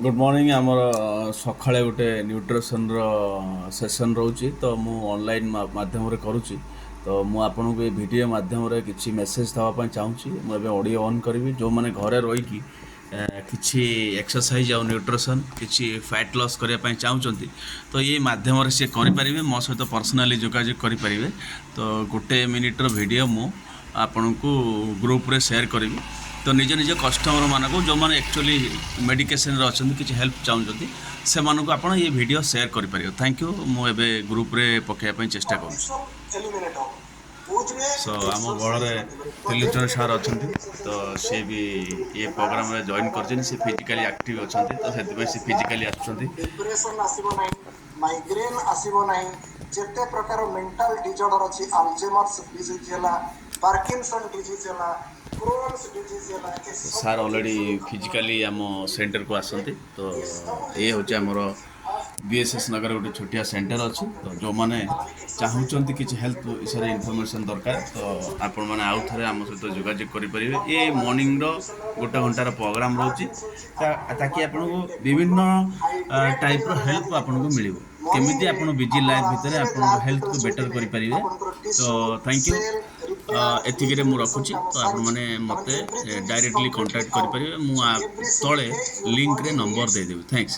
Good morning आमर सकाळे गोटे nutrition session रोचे तो मु ऑनलाइन माध्यम करुच्ची तो मु आपन को वीडियो माध्यम किसी मेसेज देवाई चाहूँगी मुझे ऑडियो ऑन करी जो मैंने घरे रहीकि किसी एक्सरसाइज आ न्यूट्रिशन किसी फैट लॉस करने चाहूँगी तो ये माध्यम से करें मो सहित पर्सनाली जोगाजोग करें तो गोटे मिनिट्र वीडियो मु आपण को ग्रुप रे शेयर करी तो निज निज कस्टमर मानक जो मैंने एक्चुअली मेडिकेशन अच्छा किसी हेल्प चाहते से मानक आप ये वीडियो शेयर करें थैंक यू मुझे ग्रुप रे पकाइवाई चेष्टा कर सो आम गढ़े त्रिलोचन सार अच्छा तो सी भी ये प्रोग्राम रे जॉइन कर फिजिकली एक्टिव अच्छा तो से फिजिकली माइग्रेन आसीबो नहीं जेते प्रकार मेंटल डिजॉर्डर अछि अल्जाइमर्स डिजीज हला पार्किंसन डिजीज हला क्रोन्स डिजीज हला सार ऑलरेडी फिजिकली आम सेंटर को आसती तो ये हूँ आमर बीएसएस नगर गोटे छोटिया सेंटर अच्छी तो जो मैंने चाहूँगी किसी हेल्थ विषय इनफॉरमेशन दरकार तो आपण मैंने आउ थे आम सहित जोगाजोग करेंगे ये मॉर्निंग गोटे घंटार प्रोग्राम रोचे ताकि आपन को विभिन्न टाइप हेल्प आपन को मिल केमी आप बिजी लाइफ भितर आप हेल्थ को बेटर करें तो थैंक यू एतिक मु रखुची तो आप मैंने मत डायरेक्टली कांटेक्ट करेंगे मुझे तले लिंक रे नंबर देदेवी थैंक्स।